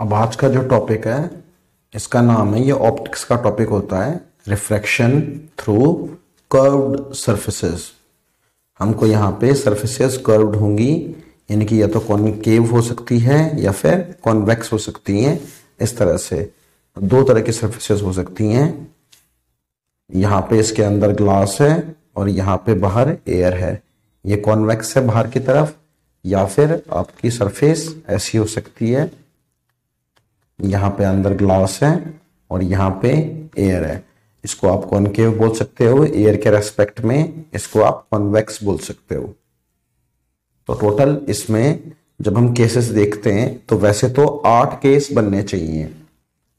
अब आज का जो टॉपिक है इसका नाम है, ये ऑप्टिक्स का टॉपिक होता है, रिफ्रैक्शन थ्रू कर्व्ड सरफेसेस। हमको यहाँ पे सरफेसेस कर्व्ड होंगी, यानी कि या तो कॉनकेव हो सकती है या फिर कॉन्वेक्स हो सकती हैं। इस तरह से दो तरह की सरफेसेस हो सकती हैं। यहाँ पे इसके अंदर ग्लास है और यहाँ पे बाहर एयर है। ये कॉन्वेक्स है बाहर की तरफ, या फिर आपकी सरफेस ऐसी हो सकती है, यहाँ पे अंदर ग्लास है और यहाँ पे एयर है। इसको आप कॉनकेव बोल सकते हो, एयर के रेस्पेक्ट में इसको आप कॉन्वेक्स बोल सकते हो। तो टोटल इसमें जब हम केसेस देखते हैं तो वैसे तो 8 केस बनने चाहिए।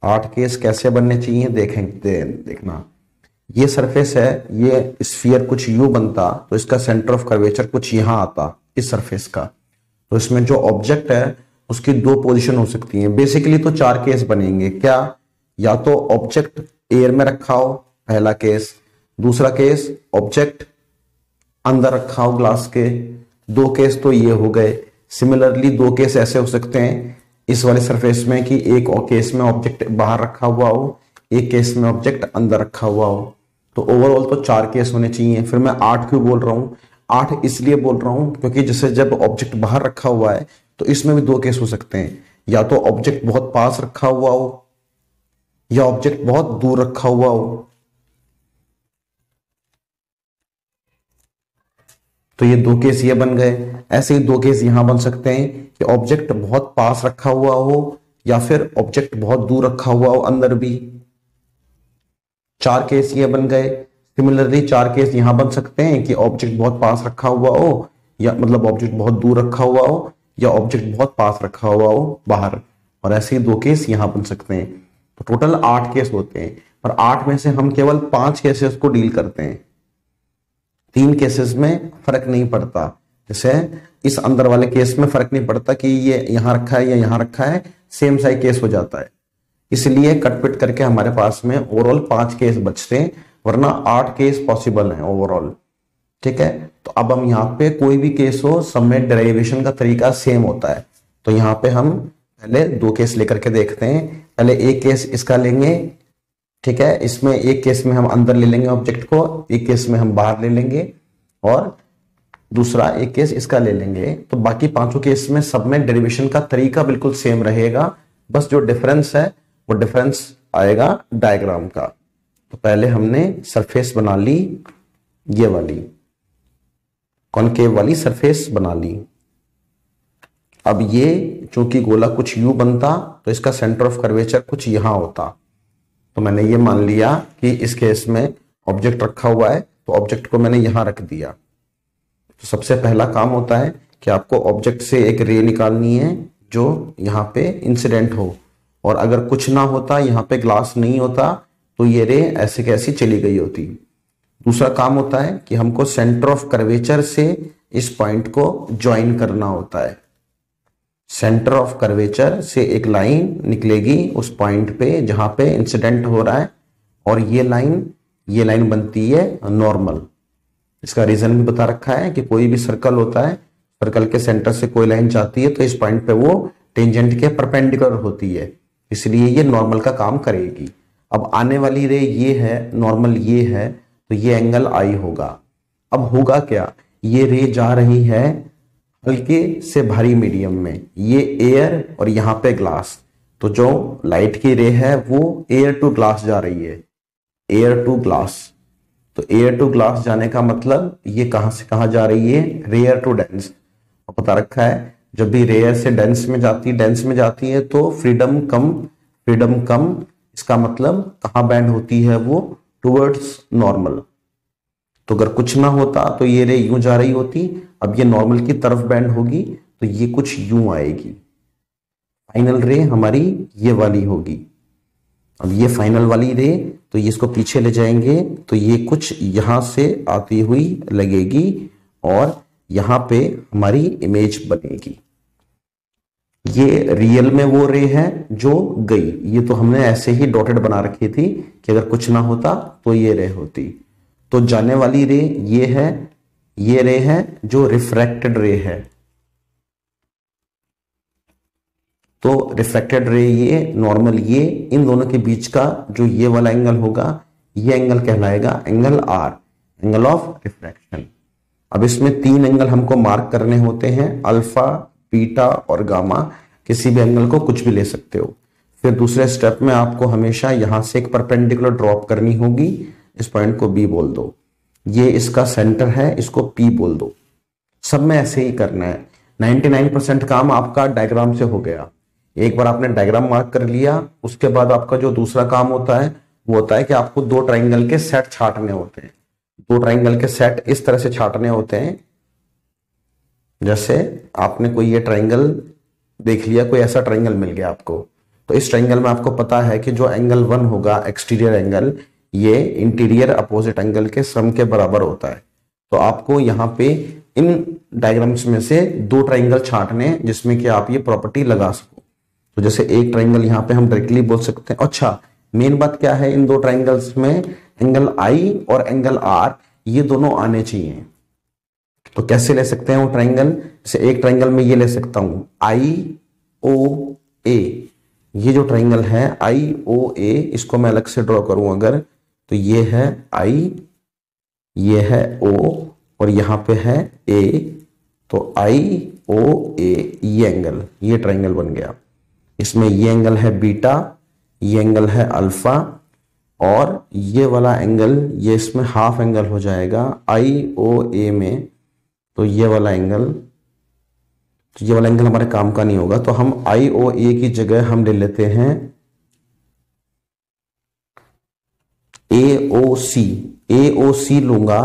8 केस कैसे बनने चाहिए देखना। ये सरफेस है, ये स्फीयर कुछ यू बनता तो इसका सेंटर ऑफ कर्वेचर कुछ यहां आता इस सरफेस का। तो इसमें जो ऑब्जेक्ट है उसकी दो पोजीशन हो सकती हैं। बेसिकली तो 4 केस बनेंगे। क्या? या तो ऑब्जेक्ट एयर में रखा हो, पहला केस। दूसरा केस ऑब्जेक्ट अंदर रखा हो ग्लास के। 2 केस तो ये हो गए। सिमिलरली 2 केस ऐसे हो सकते हैं इस वाले सरफेस में कि एक और केस में ऑब्जेक्ट बाहर रखा हुआ हो, एक केस में ऑब्जेक्ट अंदर रखा हुआ हो। तो ओवरऑल तो 4 केस होने चाहिए। फिर मैं 8 क्यों बोल रहा हूं? 8 इसलिए बोल रहा हूं क्योंकि जैसे जब ऑब्जेक्ट बाहर रखा हुआ है तो इसमें भी 2 केस हो सकते हैं। या तो ऑब्जेक्ट बहुत पास रखा हुआ हो या ऑब्जेक्ट बहुत दूर रखा हुआ हो। तो ये 2 केस ये बन गए। ऐसे ही 2 केस यहां बन सकते हैं कि ऑब्जेक्ट बहुत पास रखा हुआ हो या फिर ऑब्जेक्ट बहुत दूर रखा हुआ हो अंदर भी। 4 केस ये बन गए। सिमिलरली 4 केस यहां बन सकते हैं कि ऑब्जेक्ट बहुत पास रखा हुआ हो, या मतलब ऑब्जेक्ट बहुत दूर रखा हुआ हो, या ऑब्जेक्ट बहुत पास रखा हुआ हो बाहर। और ऐसे ही 2 केस यहां बन सकते हैं। तो टोटल 8 केस होते हैं, पर 8 में से हम केवल 5 केसेस को डील करते हैं। 3 केसेस में फर्क नहीं पड़ता। जैसे इस अंदर वाले केस में फर्क नहीं पड़ता कि ये यहां रखा है या यहां रखा है, सेम साइज केस हो जाता है। इसलिए कटपिट करके हमारे पास में ओवरऑल 5 केस बचते हैं, वरना 8 केस पॉसिबल है ओवरऑल। ठीक है, तो अब हम यहाँ पे कोई भी केस हो, सब में डेरिवेशन का तरीका सेम होता है। तो यहाँ पे हम पहले 2 केस लेकर के देखते हैं। पहले एक केस इसका लेंगे। ठीक है, इसमें एक केस में हम अंदर ले लेंगे ऑब्जेक्ट को, एक केस में हम बाहर ले लेंगे, और दूसरा एक केस इसका ले लेंगे। तो बाकी 5 केस में सब में डेरिवेशन का तरीका बिल्कुल सेम रहेगा। बस जो डिफरेंस है वो डिफरेंस आएगा डायग्राम का। तो पहले हमने सरफेस बना ली, ये वाली कॉनकेव वाली सरफेस बना ली। अब ये चूंकि गोला कुछ यू बनता तो इसका सेंटर ऑफ कर्वेचर कुछ यहां होता। तो मैंने ये मान लिया कि इस केस में ऑब्जेक्ट रखा हुआ है, तो ऑब्जेक्ट को मैंने यहां रख दिया। तो सबसे पहला काम होता है कि आपको ऑब्जेक्ट से एक रे निकालनी है जो यहां पे इंसिडेंट हो। और अगर कुछ ना होता, यहां पे ग्लास नहीं होता, तो ये रे ऐसे कैसी चली गई होती। दूसरा काम होता है कि हमको सेंटर ऑफ कर्वेचर से इस पॉइंट को ज्वाइन करना होता है। सेंटर ऑफ कर्वेचर से एक लाइन निकलेगी उस पॉइंट पे जहां पे इंसिडेंट हो रहा है, और ये लाइन बनती है नॉर्मल। इसका रीजन भी बता रखा है कि कोई भी सर्कल होता है, सर्कल के सेंटर से कोई लाइन जाती है तो इस पॉइंट पे वो टेंजेंट के परपेंडिकुलर होती है, इसलिए ये नॉर्मल का काम करेगी। अब आने वाली रे ये है, नॉर्मल ये है, तो ये एंगल आई होगा। अब होगा क्या, ये रे जा रही है हल्के से भारी मीडियम में, ये एयर और यहां पे ग्लास। तो जो लाइट की रे है वो एयर टू ग्लास जा रही है, एयर टू ग्लास। तो एयर टू ग्लास जाने का मतलब ये कहां से कहां जा रही है, रेयर टू डेंस। बता रखा है जब भी रेयर से डेंस में जाती है तो फ्रीडम कम। इसका मतलब कहां बैंड होती है, वो टुवर्ड्स नॉर्मल। तो अगर कुछ ना होता तो ये रे यूं जा रही होती, अब ये नॉर्मल की तरफ बैंड होगी तो ये कुछ यूं आएगी। फाइनल रे हमारी ये वाली होगी। अब ये फाइनल वाली रे, तो ये इसको पीछे ले जाएंगे तो ये कुछ यहां से आती हुई लगेगी और यहां पे हमारी इमेज बनेगी। ये रियल में वो रे है जो गई। ये तो हमने ऐसे ही डॉटेड बना रखी थी कि अगर कुछ ना होता तो ये रे होती। तो जाने वाली रे ये है, ये रे है जो रिफ्रैक्टेड रे है। तो रिफ्लेक्टेड रे ये, नॉर्मल ये, इन दोनों के बीच का जो ये वाला एंगल होगा, ये एंगल कहलाएगा angle R, angle of refraction. अब इसमें 3 एंगल हमको मार्क करने होते हैं, अल्फा, बीटा और गामा। किसी भी एंगल को कुछ भी ले सकते हो। फिर दूसरे स्टेप में आपको हमेशा यहां से एक परपेंडिकुलर ड्रॉप करनी होगी। इस पॉइंट को बी बोल दो, ये इसका सेंटर है, इसको पी बोल दो। सब में ऐसे ही करना है। 99% काम आपका डायग्राम से हो गया। एक बार आपने डायग्राम मार्क कर लिया, उसके बाद आपका जो दूसरा काम होता है वो होता है कि आपको 2 ट्राइंगल के सेट छांटने होते हैं। 2 ट्राइंगल के सेट इस तरह से छांटने होते हैं, जैसे आपने कोई ये ट्राइंगल देख लिया, कोई ऐसा ट्राइंगल मिल गया आपको, तो इस ट्राइंगल में आपको पता है कि जो एंगल 1 होगा एक्सटीरियर एंगल, ये इंटीरियर अपोजिट एंगल के सम के बराबर होता है। तो आपको यहाँ पे इन डायग्राम्स में से 2 ट्राइंगल छांटने जिसमें कि आप ये प्रॉपर्टी लगा सको। तो जैसे एक ट्राइंगल यहाँ पे हम डायरेक्टली बोल सकते हैं। अच्छा, मेन बात क्या है, इन 2 ट्राइंगल्स में एंगल आई और एंगल आर ये दोनों आने चाहिए। तो कैसे ले सकते हैं वो ट्राइंगल, जैसे एक ट्राइंगल में ये ले सकता हूं आई ओ ए, ये जो ट्राइंगल है आई ओ ए, इसको मैं अलग से ड्रॉ करूं अगर, तो ये है आई, ये है ओ और यहां पे है ए, तो आई ओ ए, ये एंगल, ये ट्राइंगल बन गया। इसमें ये एंगल है बीटा, ये एंगल है अल्फा और ये वाला एंगल, ये इसमें हाफ एंगल हो जाएगा आई ओ ए में। तो ये वाला एंगल, तो ये वाला एंगल हमारे काम का नहीं होगा, तो हम आई ओ ए की जगह हम ले लेते हैं ए ओ सी। ए ओ सी लूंगा,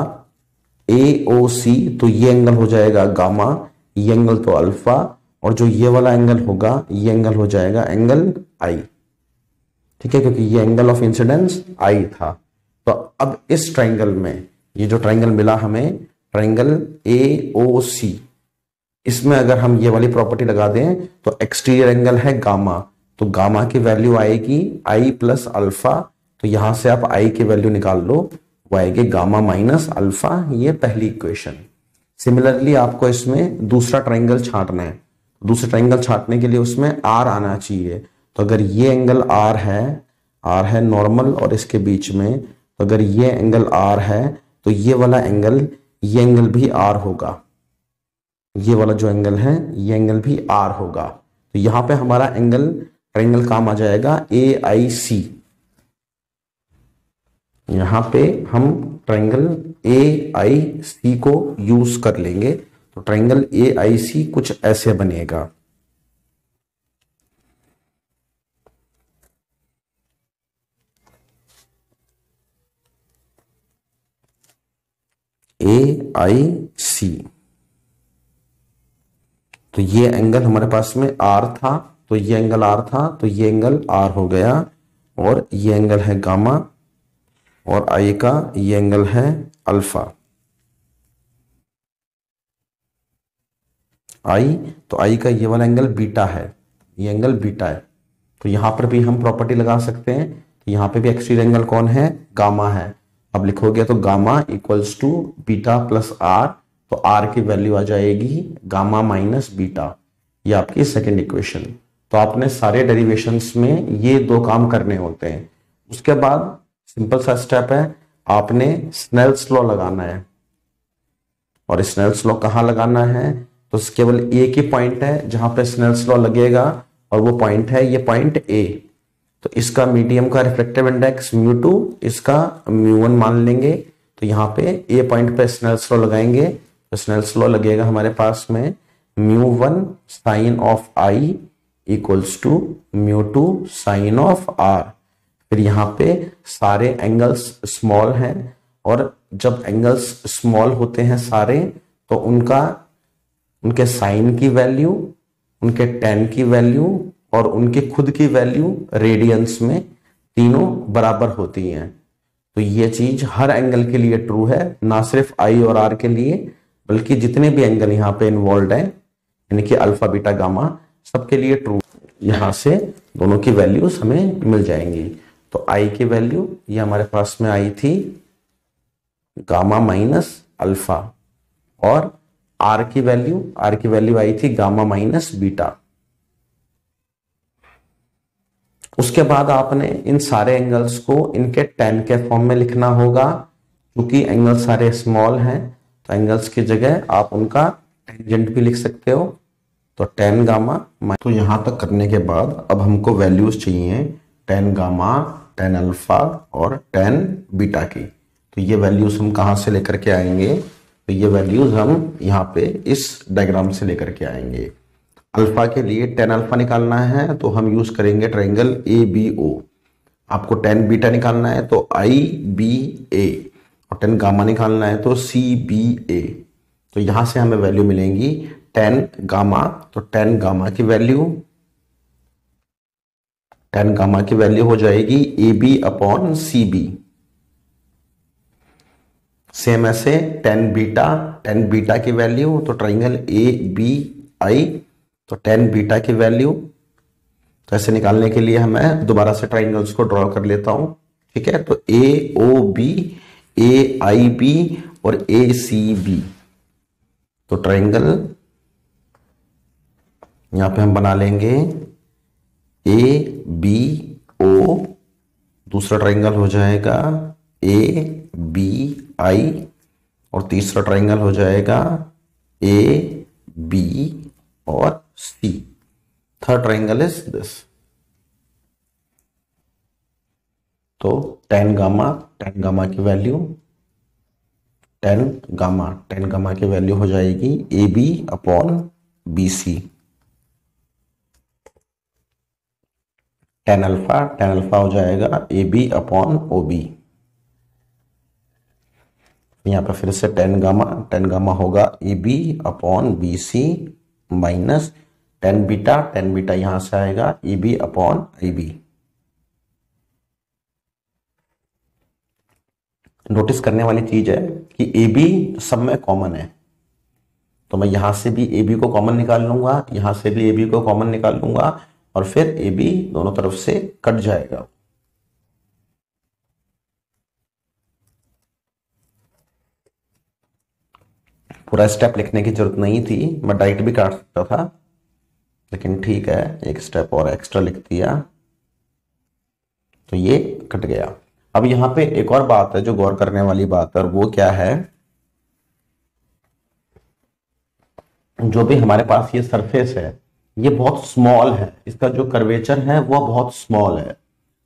ए ओ सी, तो ये एंगल हो जाएगा गामा, ये एंगल तो अल्फा, और जो ये वाला एंगल होगा ये एंगल हो जाएगा एंगल आई। ठीक है, क्योंकि ये एंगल ऑफ इंसिडेंस आई था। तो अब इस ट्राइंगल में, ये जो ट्राइंगल मिला हमें, ट्राइंगल ए ओ सी, इसमें अगर हम ये वाली प्रॉपर्टी लगा दें तो एक्सटीरियर एंगल है गामा, तो गामा की वैल्यू आएगी आई प्लस अल्फा। तो यहां से आप आई की वैल्यू निकाल लो, वो आएगी गामा माइनस अल्फा, ये पहली इक्वेशन। सिमिलरली आपको इसमें दूसरा ट्राइंगल छांटना है। दूसरे ट्राइंगल छांटने के लिए उसमें आर आना चाहिए। तो अगर ये एंगल आर है नॉर्मल और इसके बीच में, तो अगर ये एंगल आर है तो ये वाला एंगल, ये एंगल भी आर होगा, ये वाला जो एंगल है ये एंगल भी आर होगा। तो यहां पे हमारा एंगल ट्राइंगल काम आ जाएगा ए आई सी। यहां पे हम ट्राइंगल ए आई सी को यूज कर लेंगे। तो ट्राइंगल ए आई सी कुछ ऐसे बनेगा। ए आई सी, तो ये एंगल हमारे पास में आर था, तो ये एंगल आर था, तो ये एंगल आर हो गया, और ये एंगल है गामा, और आई का ये एंगल है अल्फा। आई, तो आई का ये वाला एंगल बीटा है, ये एंगल बीटा है। तो यहां पर भी हम प्रॉपर्टी लगा सकते हैं। तो यहां पे भी एक्सटीरियर एंगल कौन है, गामा है। अब लिखोगे तो gamma equals to beta plus R, तो आर की वैल्यू आ जाएगी गामा माइनस बीटा, ये आपकी सेकेंड इक्वेशन। तो आपने सारे डेरिवेशंस में ये 2 काम करने होते हैं। उसके बाद सिंपल सा स्टेप है, आपने स्नेल्स लॉ लगाना है। और स्नेल्स लॉ कहां लगाना है, तो केवल एक ही पॉइंट है जहां पे स्नेल्स लॉ लगेगा, और वो पॉइंट है ये पॉइंट ए। तो इसका मीडियम का रिफ्लेक्टिव इंडेक्स μ2, इसका μ1 मान लेंगे। तो यहाँ पे ए पॉइंट पे स्नेल्स लॉ लगाएंगे, तो स्नेल्स लॉ लगेगा हमारे पास में μ1 sine of I equals to μ2 sine of R. फिर यहाँ पे सारे एंगल्स स्मॉल हैं, और जब एंगल्स स्मॉल होते हैं सारे, तो उनके साइन की वैल्यू, उनके टेन की वैल्यू और उनकी खुद की वैल्यू रेडियंस में तीनों बराबर होती हैं। तो ये चीज हर एंगल के लिए ट्रू है, ना सिर्फ आई और आर के लिए, बल्कि जितने भी एंगल यहाँ पे इन्वॉल्व हैं, यानी कि अल्फा बीटा गामा, सबके लिए ट्रू। यहां से दोनों की वैल्यूज हमें मिल जाएंगी। तो आई की वैल्यू ये हमारे पास में आई थी गामा माइनस अल्फा, और आर की वैल्यू आई थी गामा माइनस बीटा। उसके बाद आपने इन सारे एंगल्स को इनके tan के फॉर्म में लिखना होगा, क्योंकि एंगल सारे स्मॉल हैं तो एंगल्स की जगह आप उनका टेंजेंट भी लिख सकते हो। तो tan गामा, तो यहां तक करने के बाद अब हमको वैल्यूज चाहिए tan गामा, tan अल्फा और tan बीटा की। तो ये वैल्यूज हम कहां से लेकर के आएंगे? तो ये वैल्यूज हम यहाँ पे इस डायग्राम से लेकर के आएंगे। अल्फा के लिए tan अल्फा निकालना है तो हम यूज करेंगे ट्रायंगल ABO। आपको tan बीटा निकालना है तो IBA, और tan गामा निकालना है तो CBA। तो यहां से हमें वैल्यू मिलेंगी tan गामा। तो tan गामा की वैल्यू हो जाएगी AB अपॉन CB। सेम ऐसे tan बीटा की वैल्यू, तो ट्रायंगल ABI, तो tan बीटा की वैल्यू। तो ऐसे निकालने के लिए मैं दोबारा से ट्रायंगल्स को ड्रॉ कर लेता हूं, ठीक है। तो AOB, AIB और ACB। तो ट्रायंगल यहां पे हम बना लेंगे ABO, दूसरा ट्रायंगल हो जाएगा ABI और तीसरा ट्रायंगल हो जाएगा AB और C। Third triangle is this. तो tan गामा की वैल्यू, tan गामा की वैल्यू हो जाएगी AB upon BC। tan alpha हो जाएगा AB अपॉन OB। यहां पर फिर से tan गामा होगा AB upon BC minus tan beta यहां से आएगा EB अपॉन IB। नोटिस करने वाली चीज है कि AB सब में कॉमन है, तो मैं यहां से भी AB को कॉमन निकाल लूंगा, यहां से भी AB को कॉमन निकाल लूंगा और फिर AB दोनों तरफ से कट जाएगा। पूरा स्टेप लिखने की जरूरत नहीं थी, मैं डायरेक्ट भी काट सकता था, लेकिन ठीक है एक स्टेप और एक्स्ट्रा लिख दिया तो ये कट गया। अब यहां पे एक और बात है जो गौर करने वाली बात है, और वो क्या है, जो भी हमारे पास ये सरफेस है ये बहुत स्मॉल है, इसका जो कर्वेचर है वो बहुत स्मॉल है।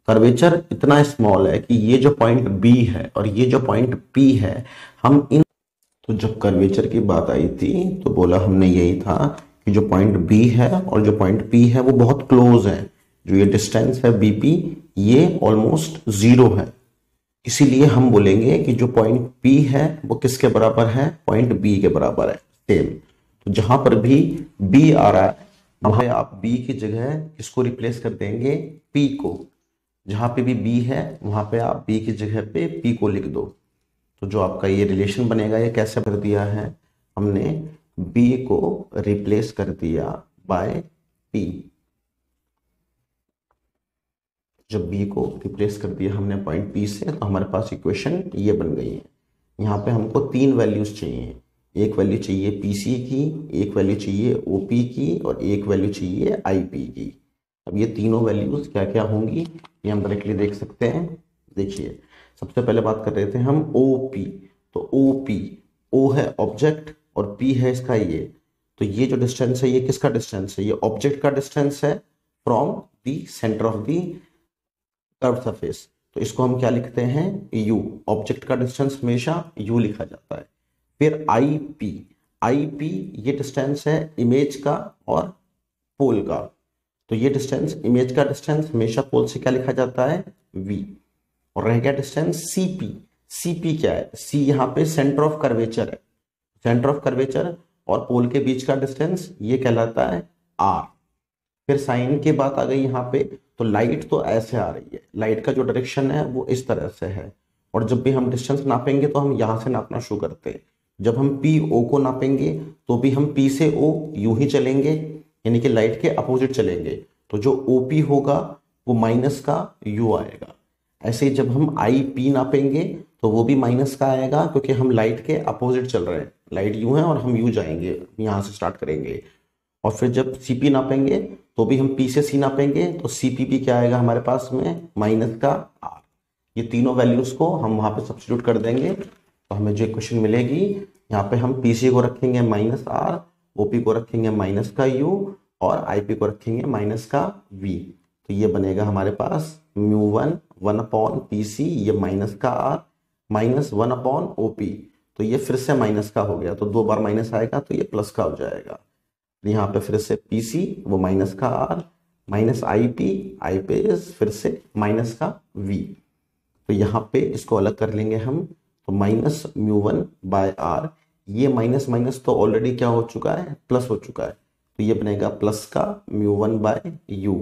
कर्वेचर इतना स्मॉल है कि ये जो पॉइंट B है और ये जो पॉइंट P है, हम इन, तो जब कर्वेचर की बात आई थी तो बोला हमने यही था कि जो पॉइंट B है और जो पॉइंट P है वो बहुत क्लोज है। जो ये डिस्टेंस है BP ये ऑलमोस्ट 0 है, इसीलिए हम बोलेंगे कि जो पॉइंट P है वो किसके बराबर है? पॉइंट B के बराबर है। सेम, तो जहां पर भी B आ रहा है वहां आप B की जगह किसको रिप्लेस कर देंगे? P को। जहां पे भी B है वहां पे आप B की जगह पे P को लिख दो। तो जो आपका ये रिलेशन बनेगा ये कैसे कर दिया है हमने? B को रिप्लेस कर दिया बाय P। जब B को रिप्लेस कर दिया हमने पॉइंट P से, तो हमारे पास इक्वेशन ये बन गई है। यहाँ पे हमको 3 वैल्यूज चाहिए, एक वैल्यू चाहिए PC की, एक वैल्यू चाहिए OP की और एक वैल्यू चाहिए IP की। अब ये तीनों वैल्यूज क्या क्या होंगी ये हम डायरेक्टली देख सकते हैं। देखिए सबसे पहले बात कर रहे थे हम OP, तो OP, O है ऑब्जेक्ट और P है इसका ये। तो ये जो डिस्टेंस है ये किसका डिस्टेंस है? ये ऑब्जेक्ट का डिस्टेंस है from the centre of the curve surface. तो इसको हम क्या लिखते हैं? U। ऑब्जेक्ट का डिस्टेंस हमेशा U लिखा जाता है। फिर IP ये डिस्टेंस है इमेज का और पोल का। तो ये डिस्टेंस, इमेज का डिस्टेंस हमेशा पोल से क्या लिखा जाता है? V। और रह गया डिस्टेंस CP क्या है? C यहाँ पे सेंटर ऑफ कर्वेचर है। सेंटर ऑफ कर्वेचर और पोल के बीच का डिस्टेंस ये कहलाता है R। फिर साइन की बात आ गई यहाँ पे, तो लाइट तो ऐसे आ रही है, लाइट का जो डायरेक्शन है वो इस तरह से है, और जब भी हम डिस्टेंस नापेंगे तो हम यहाँ से नापना शुरू करते हैं। जब हम PO को नापेंगे तो भी हम P से O यूं ही चलेंगे, यानी कि लाइट के अपोजिट चलेंगे। तो जो OP होगा वो माइनस का U आएगा। ऐसे ही जब हम IP नापेंगे तो वो भी माइनस का आएगा, क्योंकि हम लाइट के अपोजिट चल रहे हैं, लाइट यूं है और हम यूं जाएंगे, यहां से स्टार्ट करेंगे। और फिर जब सीपी नापेंगे तो भी हम पी से सी नापेंगे, तो सीपी भी क्या आएगा हमारे पास में माइनस का आर। ये तीनों वैल्यूज को हम वहां पे सब्स्टिट्यूट कर देंगे तो हमें जो इक्वेशन मिलेगी, यहाँ पे हम पीसी को रखेंगे माइनस आर, ओपी को रखेंगे माइनस का यू और आईपी को रखेंगे माइनस का वी। तो ये बनेगा हमारे पास म्यू वन 1 पी सी, ये माइनस का आर माइनस 1 ओपी, तो ये फिर से माइनस का हो गया, तो 2 बार माइनस आएगा तो ये प्लस का हो जाएगा। यहाँ पे फिर से पीसी वो माइनस का आर माइनस आईपी, आई पे फिर से माइनस का वी। तो यहाँ पे इसको अलग कर लेंगे हम, तो minus mu one by R, ये माइनस माइनस तो ऑलरेडी क्या हो चुका है, प्लस हो चुका है, तो ये बनेगा प्लस का म्यू वन बाय यू।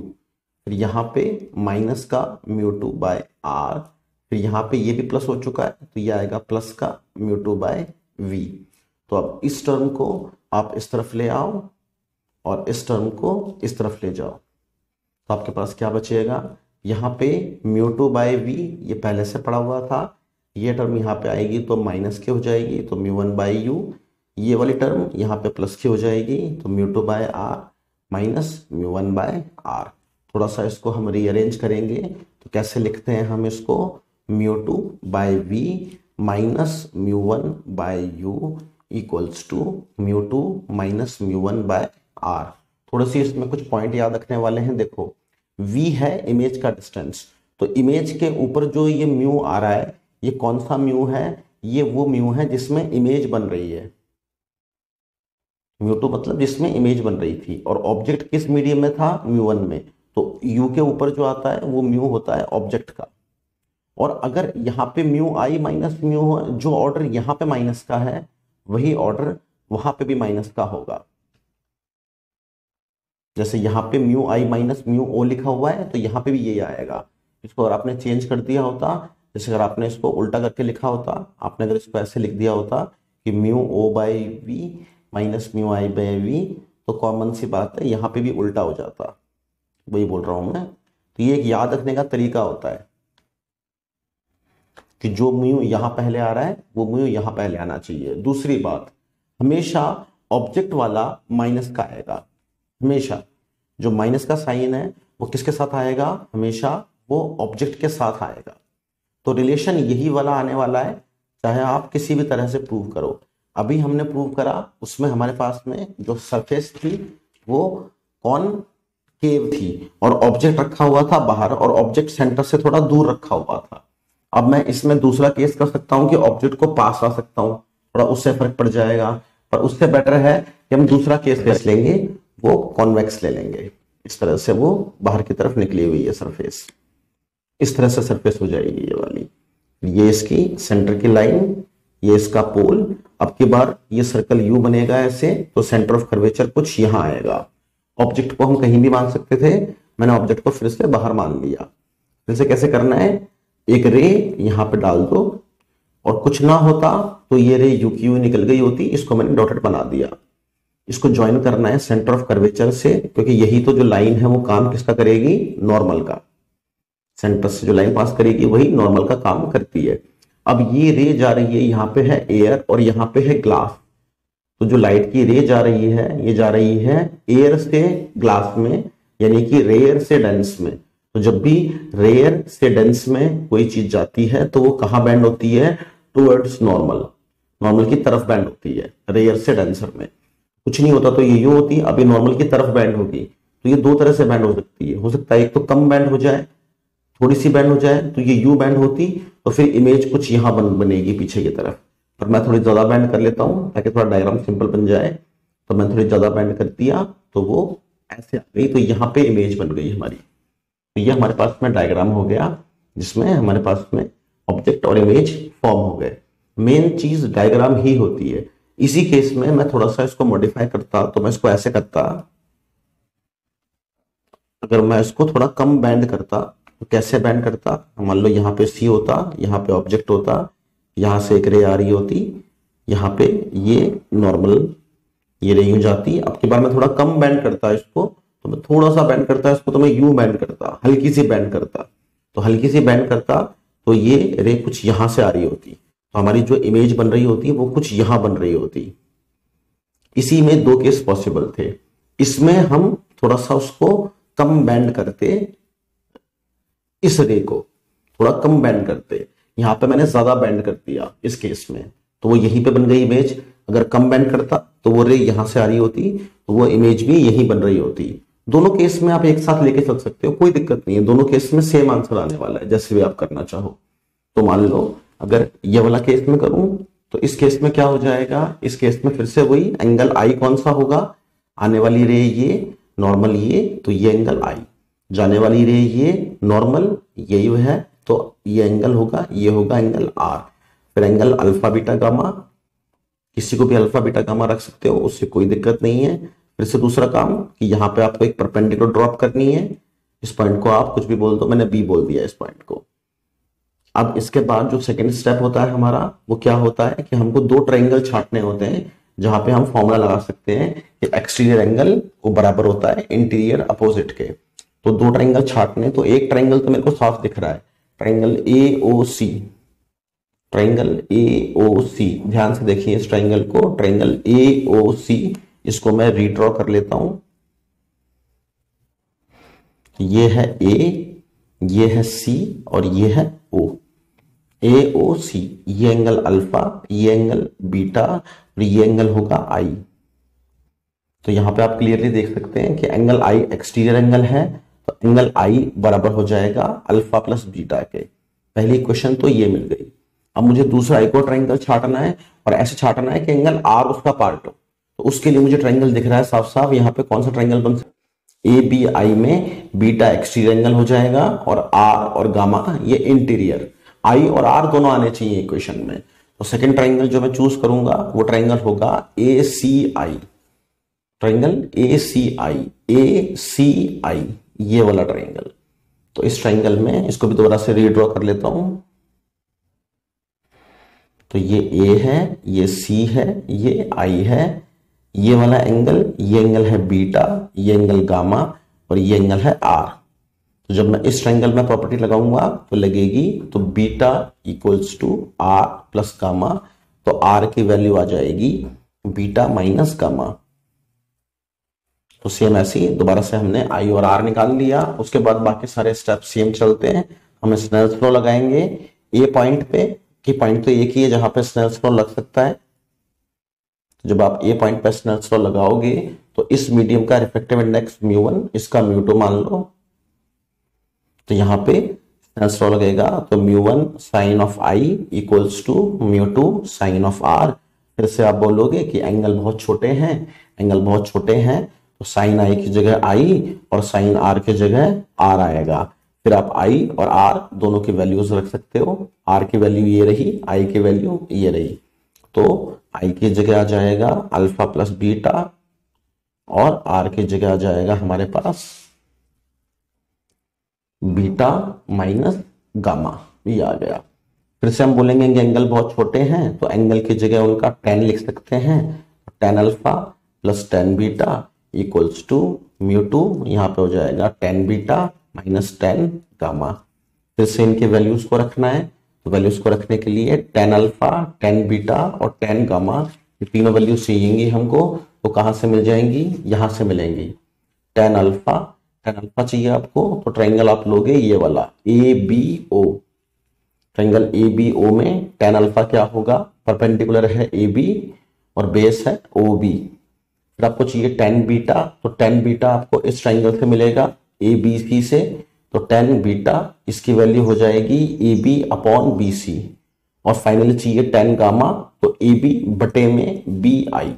फिर यहाँ पे माइनस का म्यू टू बाय आर, फिर यहाँ पे ये भी प्लस हो चुका है तो ये आएगा प्लस का म्यू टू बाय वी। तो अब इस टर्म को आप इस तरफ ले आओ और इस टर्म को इस तरफ ले जाओ, तो आपके पास क्या बचेगा, यहाँ पे म्यू टू बाय वी ये पहले से पड़ा हुआ था, ये टर्म यहाँ पे आएगी तो माइनस की हो जाएगी, तो म्यू वन बाय यू, ये वाली टर्म यहाँ पे प्लस की हो जाएगी, तो mu two by R minus mu one by R. थोड़ा सा इसको हम रीअरेंज करेंगे तो कैसे लिखते हैं हम इसको, mu two by V minus mu one by U equals to mu two minus mu one by R. थोड़ी सी इसमें कुछ पॉइंट याद रखने वाले हैं। देखो v है इमेज का डिस्टेंस, तो इमेज के ऊपर जो ये म्यू आ रहा है ये कौन सा म्यू है, ये वो म्यू है जिसमें इमेज बन रही है। म्यू टू मतलब जिसमें इमेज बन रही थी, और ऑब्जेक्ट किस मीडियम में था, म्यू वन में, तो u के ऊपर जो आता है वो म्यू होता है ऑब्जेक्ट का। और अगर यहाँ पे म्यू आई माइनस म्यू, जो ऑर्डर यहाँ पे माइनस का है वही ऑर्डर वहां पे भी माइनस का होगा। जैसे यहाँ पे म्यू आई माइनस म्यू ओ लिखा हुआ है तो यहाँ पे भी यही आएगा। इसको अगर आपने चेंज कर दिया होता, जैसे अगर आपने इसको उल्टा करके लिखा होता, आपने अगर इसको ऐसे लिख दिया होता कि mu O by V minus mu I by V, तो कॉमन सी बात है यहाँ पे भी उल्टा हो जाता, वही बोल रहा हूं मैं। तो ये एक याद रखने का तरीका होता है कि जो म्यू यहाँ पहले आ रहा है वो म्यू यहाँ पहले आना चाहिए। दूसरी बात, हमेशा ऑब्जेक्ट वाला माइनस का आएगा, हमेशा जो माइनस का साइन है वो किसके साथ आएगा, हमेशा वो ऑब्जेक्ट के साथ आएगा। तो रिलेशन यही वाला आने वाला है, चाहे आप किसी भी तरह से प्रूव करो। अभी हमने प्रूव करा, उसमें हमारे पास में जो सरफेस थी वो कॉनकेव थी और ऑब्जेक्ट रखा हुआ था बाहर, और ऑब्जेक्ट सेंटर से थोड़ा दूर रखा हुआ था। अब मैं इसमें दूसरा केस कर सकता हूं कि ऑब्जेक्ट को पास ला सकता हूं, थोड़ा उससे फर्क पड़ जाएगा, पर उससे बेटर है कि हम दूसरा केस लेंगे, वो कॉन्वेक्स ले लेंगे। इस तरह से वो बाहर की तरफ निकली हुई है सरफेस, इस तरह से सरफेस हो जाएगी ये वाली। ये इसकी सेंटर की लाइन, ये इसका पोल। अब की बार ये सर्कल यू बनेगा ऐसे, तो सेंटर ऑफ कर्वेचर कुछ यहां आएगा। ऑब्जेक्ट को हम कहीं भी मान सकते थे, मैंने ऑब्जेक्ट को फिर से बाहर मान लिया। फिर से कैसे करना है, एक रे यहां पे डाल दो, और कुछ ना होता तो ये रे यू की यू निकल गई होती, इसको मैंने डॉटेड बना दिया। इसको ज्वाइन करना है सेंटर ऑफ कर्वेचर से, क्योंकि यही तो जो लाइन है वो काम किसका करेगी, नॉर्मल का। सेंटर से जो लाइन पास करेगी वही नॉर्मल का काम करती है। अब ये रे जा रही है, यहाँ पे है एयर और यहाँ पे है ग्लास, तो जो लाइट की रे जा रही है ये जा रही है एयर से ग्लास में, यानी कि रेयर से डेंस में। तो जब भी रेयर से डेंस में कोई चीज जाती है तो वो कहाँ बैंड होती है, टुवर्ड्स नॉर्मल, नॉर्मल की तरफ बैंड होती है। रेयर से डेंसर में कुछ नहीं होता तो ये यू होती, अभी नॉर्मल की तरफ बैंड होगी। तो ये दो तरह से बैंड हो सकती है, हो सकता है एक तो कम बैंड हो जाए, थोड़ी सी बैंड हो जाए, तो ये यू बैंड होती, तो फिर इमेज कुछ यहाँ बनेगी पीछे की तरफ। पर मैं थोड़ी ज्यादा बैंड कर लेता हूँ ताकि थोड़ा डायग्राम सिंपल बन जाए, तो मैं थोड़ी ज्यादा बैंड कर दिया तो वो ऐसे आ गई, तो यहाँ पे इमेज बन गई हमारी। तो ये हमारे पास में डायग्राम हो गया जिसमें हमारे पास में ऑब्जेक्ट और इमेज फॉर्म हो गए। मेन चीज डायग्राम ही होती है। इसी केस में मैं थोड़ा सा इसको मॉडिफाई करता, तो मैं इसको ऐसे करता, अगर मैं इसको थोड़ा कम बैंड करता तो कैसे बैंड करता, मान लो यहाँ पे सी होता, यहाँ पे ऑब्जेक्ट होता, यहाँ से एक रे आ रही होती, यहाँ पे ये नॉर्मल ये रे यूं जाती। अब की बार मैं थोड़ा कम बैंड करता इसको, तो मैं थोड़ा सा बैंड करता इसको, तो मैं यूं बैंड करता, हल्की सी बैंड करता, तो हल्की सी बैंड करता तो ये रे कुछ यहां से आ रही होती, तो हमारी जो इमेज बन रही होती वो कुछ यहां बन रही होती। इसी में दो केस पॉसिबल थे। इसमें हम थोड़ा सा उसको कम बेंड करते, इस रे को थोड़ा कम बेंड करते, यहां पे मैंने ज्यादा बेंड कर दिया इस केस में, तो वो यहीं पे बन गई इमेज। अगर कम बेंड करता तो वो रे यहां से आ रही होती, तो वो इमेज भी यहीं बन रही होती। दोनों केस में आप एक साथ लेके चल सकते हो, कोई दिक्कत नहीं है, दोनों केस में सेम आंसर आने वाला है, जैसे भी आप करना चाहो। तो मान लो अगर ये वाला केस में करूं तो इस केस में क्या हो जाएगा, इस केस में फिर से वही एंगल आई कौन सा होगा, आने वाली रे ये, नॉर्मल ये, तो ये एंगल आई, जाने वाली रे ये, नॉर्मल यही है, तो ये एंगल होगा, ये होगा एंगल आर। फिर एंगल अल्फा बीटा गामा, किसी को भी अल्फा बीटा गामा रख सकते हो, उससे कोई दिक्कत नहीं है। फिर से दूसरा काम कि यहाँ पे आपको एक परपेंडिकुलर ड्रॉप करनी है, इस पॉइंट को आप कुछ भी बोल दो, मैंने बी बोल दिया इस पॉइंट को। अब इसके बाद जो सेकंड स्टेप होता है हमारा, वो क्या होता है कि हमको दो ट्रायंगल छांटने होते हैं, जहां पे हम फॉर्मूला लगा सकते हैं कि एक्सटीरियर एंगल वो बराबर होता है इंटीरियर अपोजिट के। तो दो ट्रायंगल छांटने, तो एक ट्रायंगल तो मेरे को साफ दिख रहा है, ट्रायंगल AOC, ट्रायंगल AOC, ध्यान से देखिए इस ट्रायंगल को, ट्रायंगल AOC, इसको मैं रीड्रॉ कर लेता हूं। ये है A, ये है C और ये है O। AOC, ये एंगल अल्फा, ये एंगल बीटा और ये एंगल होगा आई। तो यहां पे आप क्लियरली देख सकते हैं कि एंगल आई एक्सटीरियर एंगल है, तो एंगल आई बराबर हो जाएगा अल्फा प्लस बीटा के। पहली इक्वेशन तो ये मिल गई। अब मुझे दूसरा एक और ट्रायंगल छाटना है, और ऐसे छाटना है कि एंगल आर उसका पार्ट हो। तो उसके लिए मुझे ट्रायंगल दिख रहा है साफ साफ, यहाँ पे कौन सा ट्रायंगल बन सकता है, ABI में बीटा एक्सटीरियर एंगल हो जाएगा और आर और गामा ये इंटीरियर, आई और आर दोनों आने चाहिए इक्वेशन में। तो सेकंड ट्रायंगल जो मैं चूज करूंगा वो ट्रायंगल होगा ACI, ट्रायंगल ACI, ये वाला ट्रायंगल। तो इस ट्रायंगल में इसको भी दोबारा से रीड्रॉ कर लेता हूं। तो ये A है, ये C है, ये I है, ये वाला एंगल, ये एंगल है बीटा, ये एंगल गामा और ये एंगल है R। तो जब मैं इस ट्रायंगल में प्रॉपर्टी लगाऊंगा तो लगेगी, तो beta equals to R plus gamma, तो R की वैल्यू आ जाएगी बीटा माइनस गामा। तो सेम ऐसे ही दोबारा से हमने I और R निकाल लिया। उसके बाद बाकी सारे स्टेप सेम चलते हैं। हम स्नेल्स लॉ लगाएंगे ए पॉइंट पे, कि पॉइंट तो एक ही है जहां पे स्नेल्स लॉ लग सकता है। तो जब आप ए पॉइंट पे स्नेल्स लॉ लगाओगे तो इस मीडियम का रिफ्रैक्टिव इंडेक्स μ1, इसका μ2 मान लो। तो यहाँ पे स्नेल्स लॉ लगेगा, तो μ1 sine of I equals to μ2 sine of R. फिर से आप बोलोगे कि एंगल बहुत छोटे हैं, एंगल बहुत छोटे हैं, तो साइन आई की जगह आई और साइन आर की जगह आर आएगा। फिर आप आई और आर दोनों की वैल्यूज रख सकते हो। आर की वैल्यू ये रही, आई की वैल्यू ये रही। तो आई की जगह आ जाएगा अल्फा प्लस बीटा और आर की जगह आ जाएगा हमारे पास बीटा माइनस गामा, ये आ गया। फिर से हम बोलेंगे कि एंगल बहुत छोटे हैं, तो एंगल की जगह उनका tan लिख सकते हैं। tan alpha plus tan beta equals to μ2, यहाँ पे हो जाएगा tan beta minus tan gamma. फिर से इनके वैल्यूज को रखना है, तो वैल्यूज को रखने के लिए tan अल्फा, tan बीटा और tan गामा, ये तीनों वैल्यूज चाहिए हमको। तो कहां से मिल जाएंगी, यहां से मिलेंगी। tan अल्फा चाहिए आपको, तो ट्रायंगल आप लोगे ये वाला ABO, ट्रायंगल ABO में tan अल्फा क्या होगा, परपेंडिकुलर है AB और बेस है OB। फिर आपको चाहिए tan बीटा, तो tan बीटा आपको इस ट्रायंगल से मिलेगा ABC से, तो tan बीटा इसकी वैल्यू हो जाएगी AB अपॉन BC। और फाइनली चाहिए tan गामा, तो AB बटे में BI,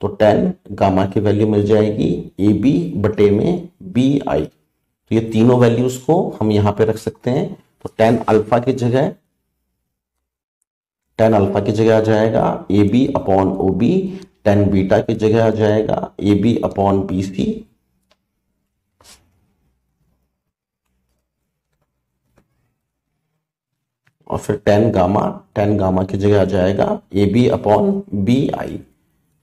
तो tan गामा की वैल्यू मिल जाएगी AB बटे में BI। तो ये तीनों वैल्यूज को हम यहां पे रख सकते हैं। तो tan अल्फा की जगह आ जाएगा AB upon OB, tan beta की जगह आ जाएगा AB अपॉन BC, और फिर tan गामा की जगह आ जाएगा AB अपॉन BI।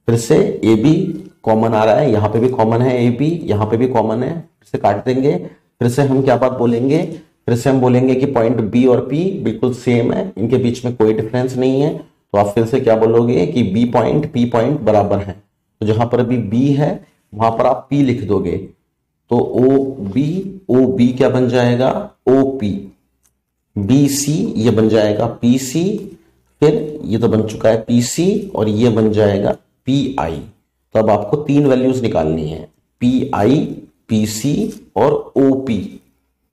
फिर से AB कॉमन आ रहा है, यहाँ पे भी कॉमन है AB, यहाँ पे भी कॉमन है, फिर से काट देंगे। फिर से हम क्या बात बोलेंगे, फिर से हम बोलेंगे कि पॉइंट B और P बिल्कुल सेम है, इनके बीच में कोई डिफरेंस नहीं है। तो आप फिर से क्या बोलोगे कि B पॉइंट P पॉइंट बराबर है। तो जहां पर भी B है, वहां पर आप P लिख दोगे तो ओ बी क्या बन जाएगा, OP, BC ये बन जाएगा PC, फिर ये तो बन चुका है PC और ये बन जाएगा PI। तो अब आपको 3 वैल्यूज निकालनी है, PI, PC और OP।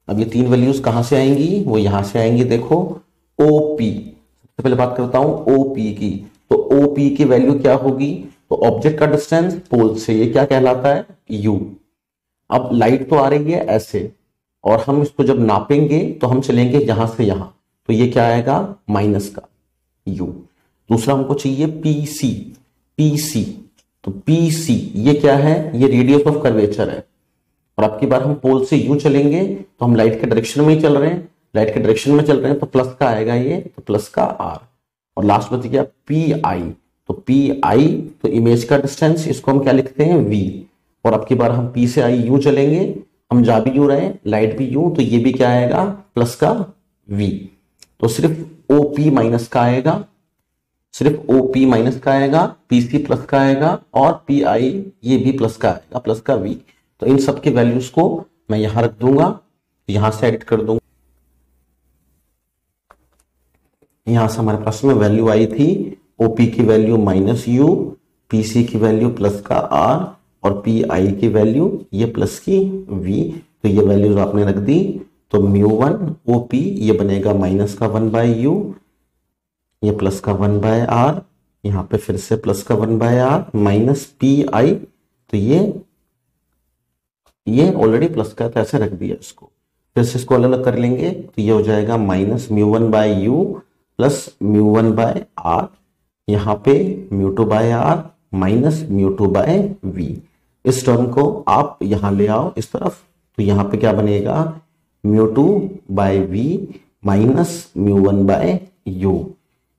अब ये 3 वैल्यूज कहां से आएंगी, वो यहां से आएंगी। देखो OP, सबसे पहले बात करता हूं OP की। तो OP की वैल्यू क्या होगी, तो ऑब्जेक्ट का डिस्टेंस पोल से ये क्या कहलाता है, U। अब लाइट तो आ रही है ऐसे, और हम इसको जब नापेंगे तो हम चलेंगे यहां से यहां, तो ये क्या आएगा, माइनस का U। दूसरा हमको चाहिए PC, तो PC ये क्या है, ये रेडियस ऑफ कर्वेचर है। और अब की बार हम पोल से यूं चलेंगे तो हम लाइट के डायरेक्शन में ही चल रहे हैं, लाइट के डायरेक्शन में चल रहे हैं, तो प्लस का आएगा ये, तो प्लस का R। और लास्ट बच गया PI, तो PI तो इमेज का डिस्टेंस, इसको हम क्या लिखते हैं, V। और अब की बार हम P से I यूं चलेंगे, हम जा भी यूं रहे हैं, लाइट भी यूं, तो ये भी क्या आएगा, प्लस का V। तो सिर्फ OP माइनस का आएगा, सिर्फ OP माइनस का आएगा, PC प्लस का आएगा, और PI ये भी प्लस का आएगा, प्लस का V। तो इन सब के वैल्यूज को मैं यहां रख दूंगा, यहां से एडिट कर दूंगा। यहां से हमारे पास में वैल्यू आई थी, OP की वैल्यू -U, PC की वैल्यू प्लस का R, और PI की वैल्यू ये प्लस की V। तो ये वैल्यूज आपने रख दी, तो μ1 OP ये बनेगा माइनस का 1/U, ये प्लस का 1/R, यहां पे फिर से प्लस का 1/R, माइनस PI, तो ये ऑलरेडी प्लस का, तो ऐसे रख दिया इसको। फिर से इसको अलग अलग कर लेंगे, तो ये हो जाएगा माइनस μ1/U प्लस μ1/R, यहाँ पे μ2/R माइनस μ2/V। इस टर्म को आप यहां ले आओ इस तरफ, तो यहां पे क्या बनेगा, μ2/V minus μ1/U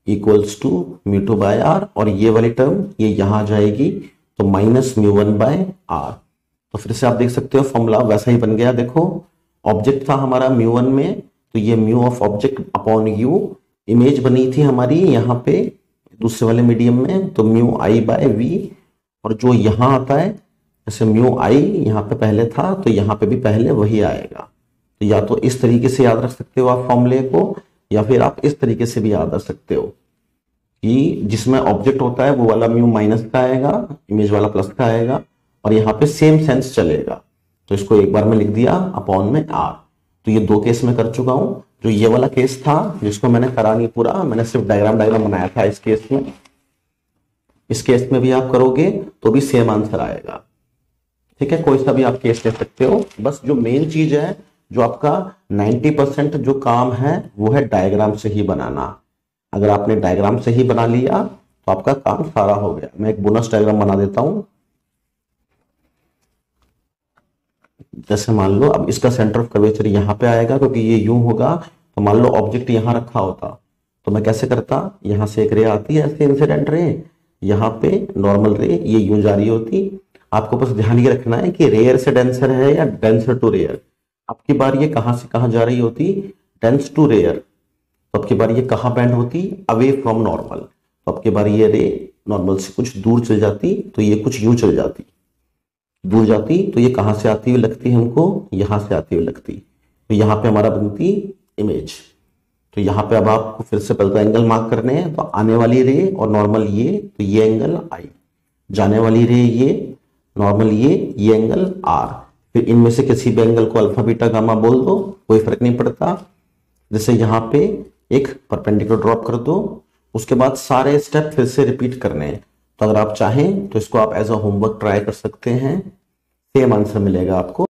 equals to μ2/R, और ये वाली टर्म ये यहां जाएगी, तो माइनस μ1/R। तो फिर से आप देख सकते हो फॉर्मूला वैसा ही बन गया। देखो ऑब्जेक्ट था हमारा μ1 में, तो ये μ of object upon U। Image बनी थी हमारी यहाँ पे दूसरे वाले मीडियम में, तो μI/V, और जो यहाँ आता है जैसे μI यहाँ पे पहले था, तो यहाँ पे भी पहले वही आएगा। तो या तो इस तरीके से याद रख सकते हो आप फॉर्मूले को, या फिर आप इस तरीके से भी याद रख सकते हो कि जिसमें ऑब्जेक्ट होता है वो वाला μ माइनस का आएगा, इमेज वाला प्लस का आएगा, और यहाँ पे सेम सेंस चलेगा। तो इसको एक बार में लिख दिया अपॉन में R। तो ये 2 केस में कर चुका हूं। जो ये वाला केस था जिसको मैंने करा नहीं पूरा, मैंने सिर्फ डायग्राम बनाया था इस केस में। इस केस में भी आप करोगे तो भी सेम आंसर आएगा, ठीक है। कोई सा भी आप केस ले सकते हो, बस जो मेन चीज है, जो आपका 90% जो काम है वो है डायग्राम से ही बनाना। अगर आपने डायग्राम से ही बना लिया तो आपका काम सारा हो गया। मैं एक बोनस डायग्राम बना देता हूं। जैसे मान लो अब इसका सेंटर ऑफ कर्वेचर यहाँ पे आएगा, क्योंकि ये यूं होगा, तो मान लो ऑब्जेक्ट यहाँ रखा होता, तो मैं कैसे करता, यहाँ से एक रे आती है ऐसे इंसिडेंट रे, यहाँ पे नॉर्मल रे ये यूं जा रही होती। आपको बस ध्यान ये रखना है कि रेयर से डेंसर है या डेंसर टू रेयर। अब की बार ये कहां से कहां जा रही होती, डेंस टू रेयर। तो अब की बार ये कहां बैंड होती, अवे फ्रॉम नॉर्मल। तो अब की बार ये रे नॉर्मल से कुछ दूर चल जाती, तो ये कुछ यूं चल जाती, दूर जाती, तो ये कहां से आती हुई लगती हमको, यहां से आती हुई लगती। तो यहाँ पे हमारा बनती इमेज। तो यहाँ पे अब आपको फिर से पहले एंगल मार्क करने हैं, तो आने वाली रे और नॉर्मल ये, तो ये एंगल I, जाने वाली रे ये, नॉर्मल ये एंगल R। फिर इनमें से किसी भी एंगल को अल्फा बीटा गामा बोल दो, कोई फर्क नहीं पड़ता। जैसे यहाँ पे एक परपेंडिकुलर ड्रॉप कर दो, उसके बाद सारे स्टेप फिर से रिपीट करने हैं। तो अगर आप चाहें तो इसको आप एज अ होमवर्क ट्राई कर सकते हैं, सेम आंसर मिलेगा आपको।